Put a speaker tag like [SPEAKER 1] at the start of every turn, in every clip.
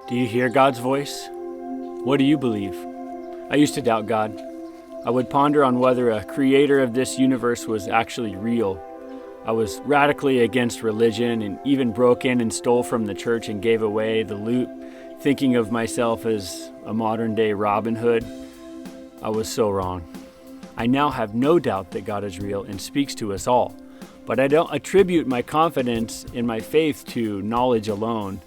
[SPEAKER 1] Do you hear God's voice? What do you believe? I used to doubt God. I would ponder on whether a creator of this universe was actually real. I was radically against religion and even broke in and stole from the church and gave away the loot, thinking of myself as a modern-day Robin Hood. I was so wrong. I now have no doubt that God is real and speaks to us all, but I don't attribute my confidence in my faith to knowledge alone.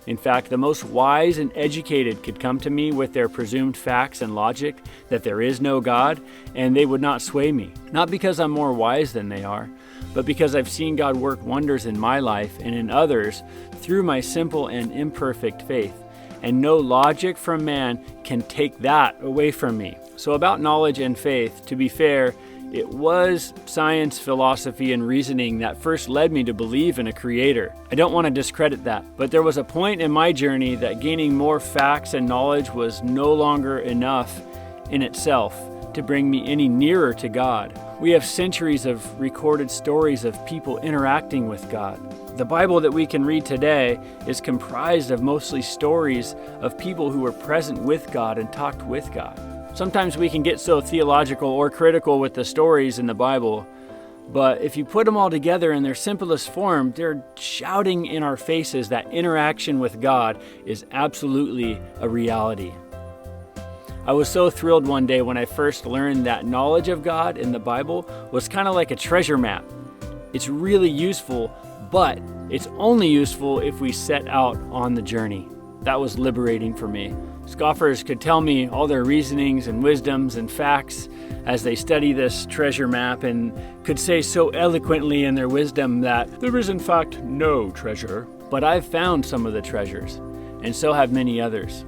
[SPEAKER 1] In fact, the most wise and educated could come to me with their presumed facts and logic that there is no God, and they would not sway me. Not because I'm more wise than they are, but because I've seen God work wonders in my life and in others through my simple and imperfect faith. And no logic from man can take that away from me. So about knowledge and faith, to be fair, it was science, philosophy, and reasoning that first led me to believe in a creator. I don't want to discredit that, but there was a point in my journey that gaining more facts and knowledge was no longer enough in itself to bring me any nearer to God. We have centuries of recorded stories of people interacting with God. The Bible that we can read today is comprised of mostly stories of people who were present with God and talked with God. Sometimes we can get so theological or critical with the stories in the Bible, but if you put them all together in their simplest form, they're shouting in our faces that interaction with God is absolutely a reality. I was so thrilled one day when I first learned that knowledge of God in the Bible was kind of like a treasure map. It's really useful, but it's only useful if we set out on the journey. That was liberating for me. Scoffers could tell me all their reasonings and wisdoms and facts as they study this treasure map and could say so eloquently in their wisdom that there is in fact no treasure. But I've found some of the treasures, and so have many others.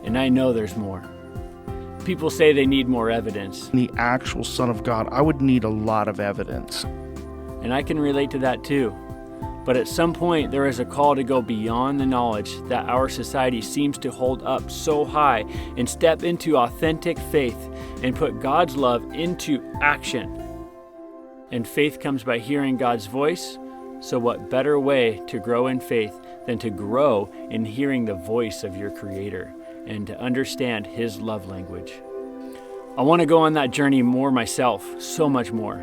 [SPEAKER 1] And I know there's more. People say they need more evidence.
[SPEAKER 2] The actual Son of God, I would need a lot of evidence.
[SPEAKER 1] And I can relate to that too. But at some point, there is a call to go beyond the knowledge that our society seems to hold up so high and step into authentic faith and put God's love into action. And faith comes by hearing God's voice. So what better way to grow in faith than to grow in hearing the voice of your Creator and to understand His love language? I want to go on that journey more myself, so much more.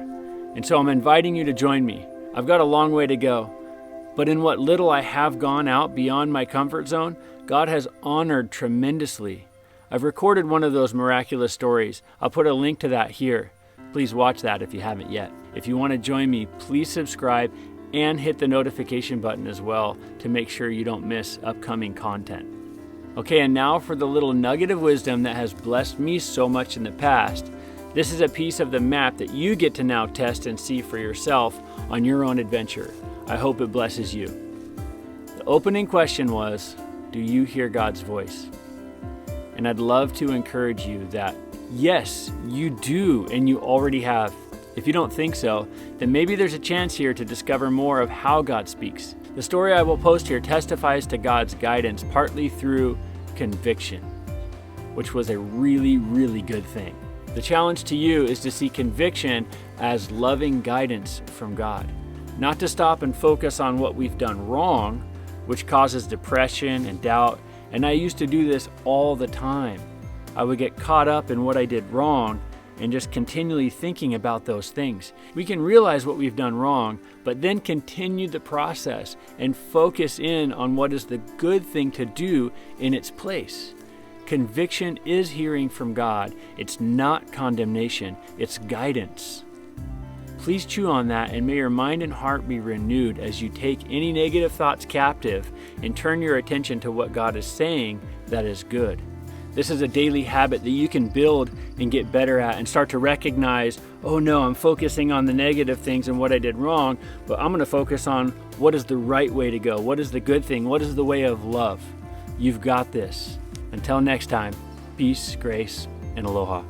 [SPEAKER 1] And so I'm inviting you to join me. I've got a long way to go. But in what little I have gone out beyond my comfort zone, God has honored tremendously. I've recorded one of those miraculous stories. I'll put a link to that here. Please watch that if you haven't yet. If you want to join me, please subscribe and hit the notification button as well to make sure you don't miss upcoming content. Okay, and now for the little nugget of wisdom that has blessed me so much in the past. This is a piece of the map that you get to now test and see for yourself on your own adventure. I hope it blesses you. The opening question was, do you hear God's voice? And I'd love to encourage you that, yes, you do, and you already have. If you don't think so, then maybe there's a chance here to discover more of how God speaks. The story I will post here testifies to God's guidance partly through conviction, which was a really, really good thing. The challenge to you is to see conviction as loving guidance from God. Not to stop and focus on what we've done wrong, which causes depression and doubt. And I used to do this all the time. I would get caught up in what I did wrong and just continually thinking about those things. We can realize what we've done wrong, but then continue the process and focus in on what is the good thing to do in its place. Conviction is hearing from God. It's not condemnation, it's guidance. Please chew on that, and may your mind and heart be renewed as you take any negative thoughts captive and turn your attention to what God is saying that is good. This is a daily habit that you can build and get better at and start to recognize, oh no, I'm focusing on the negative things and what I did wrong, but I'm going to focus on what is the right way to go, what is the good thing, what is the way of love. You've got this. Until next time, peace, grace, and aloha.